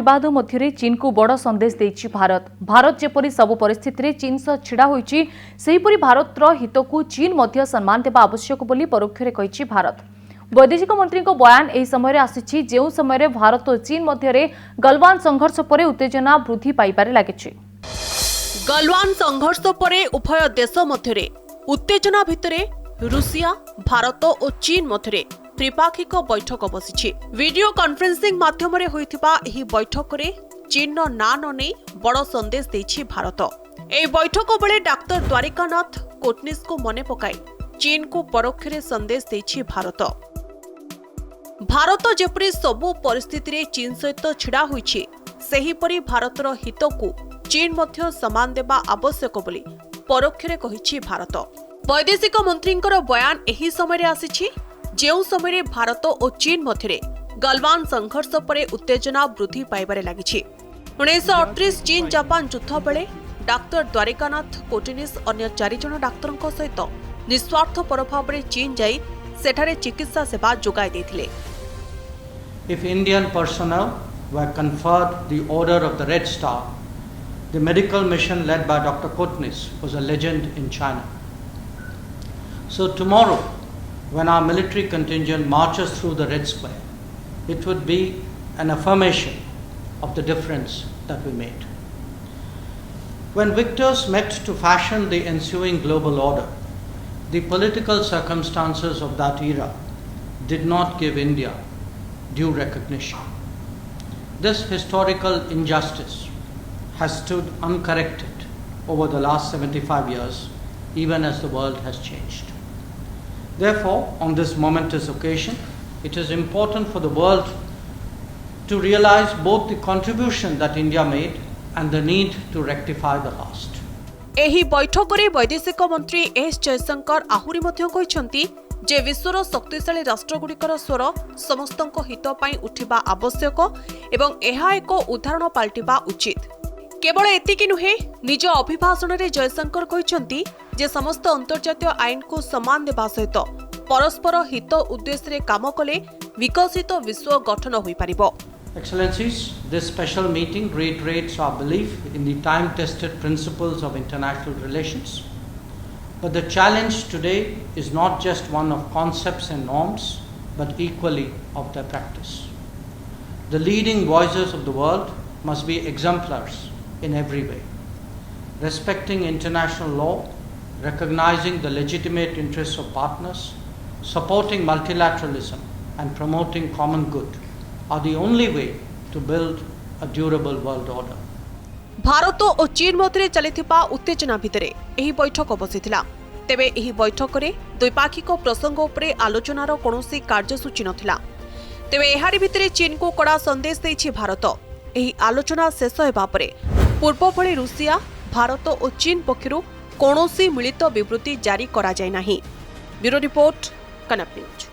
विवाद मध्य चीन को बड़ संदेश देछि भारत जेपरी सब परिस्थिति चीन सह छिड़ा होइछि सेहीपरि भारतर हित को चीन मध्य सम्मान देवा आवश्यक बोली परोक्षरे कहिछि भारत। वैदेशिक मंत्री बयान एही समय आसिछि जेउ समय भारत और चीन मध्य गलवान संघर्ष पर उत्तेजना वृद्धि पाइबारे लागिछि। गलवान संघर्ष पर उभय देश मध्य उत्तेजना भितर रूसिया भारत और चीन मध्य त्रिपाक्षिक बैठक बसिछि। वीडियो कॉन्फ्रेंसिंग माध्यम होइथिबा एही बैठक रे चीन ना न नै बड़ संदेश देछि भारत। एही बैठक बेले डाक्टर द्वारिकानाथ कोटनिस को मने पकाई चीन को परोक्षरे संदेश देछि भारत। भारत जेपरि सबु परिस्थिति रे चीन सहित छिड़ा होइछि सेहीपरि भारतर हित को चीन मध्य समान देबा आवश्यक बोली परोक्षरे कहिछि भारत। वैदेशिक मंत्रींकर बयान एही समय आसिछि जेउ समय भारत और चीन मध्य गलवान संघर्ष पर उत्तेजना वृद्धि पाइबारे लागिछि। 1938 चीन जापान युद्ध बेले डाक्टर द्वारिकानाथ कोटिनिस अन्य 4 जन डाक्तरଙ୍କ सहित निस्वार्थपर भाव चीन जाई सेठारे चिकित्सा सेवा जोगाई देथिले। If Indian personnel were conferred the Order of the Red Star, the medical mission led by Dr. Kotnis was a legend in China. So tomorrow, when our military contingent marches through the Red Square, it would be an affirmation of the difference that we made. When victors met to fashion the ensuing global order, the political circumstances of that era did not give India due recognition. This historical injustice has stood uncorrected over the last 75 years, even as the world has changed. Therefore, on this momentous occasion, it is important for the world to realize both the contribution that India made and the need to rectify the past. एही बैठक रे वैदेशिक मंत्री S Jaishankar आहुरी मध्य कहिसंती जे विश्वर शक्तिशाली राष्ट्रगुड़िकर स्वर समस्तक हित पाई उठिबा आवश्यक एवं एहा एक उदाहरण पाल्टिबा उचित। केवल एतिकी नुहे निज अभिभाषण रे जयशंकर कहिसंती जे समस्त अंतर्जातीय आईन को सम्मान देबा सहित परस्पर हित उद्देश्य रे काम कले विकसित विश्व गठन होई परिबो। Excellencies, this special meeting reiterates our belief in the time-tested principles of international relations. But the challenge today is not just one of concepts and norms, but equally of their practice. The leading voices of the world must be exemplars in every way, respecting international law, recognizing the legitimate interests of partners, supporting multilateralism, and promoting common good are the only way to build a durable world order. Bharat और चीन मध्य चलिथिबा उत्तेजना भितरे एही बैठक बसिथिला। तेबे एही बैठक रे द्विपाक्षिक प्रसंग उपरे आलोचनार कोनोसी कार्यसूची नथिला। तेबे एहारी भितरे चीन को कड़ा संदेश देछि भारत। एही आलोचना शेष हेबा परे पूर्व भली रूसिया भारत और चीन पक्षरु कोनोसी मिलित विवृत्ति जारी करा जाय नाही। ब्यूरो रिपोर्ट, कनक न्यूज।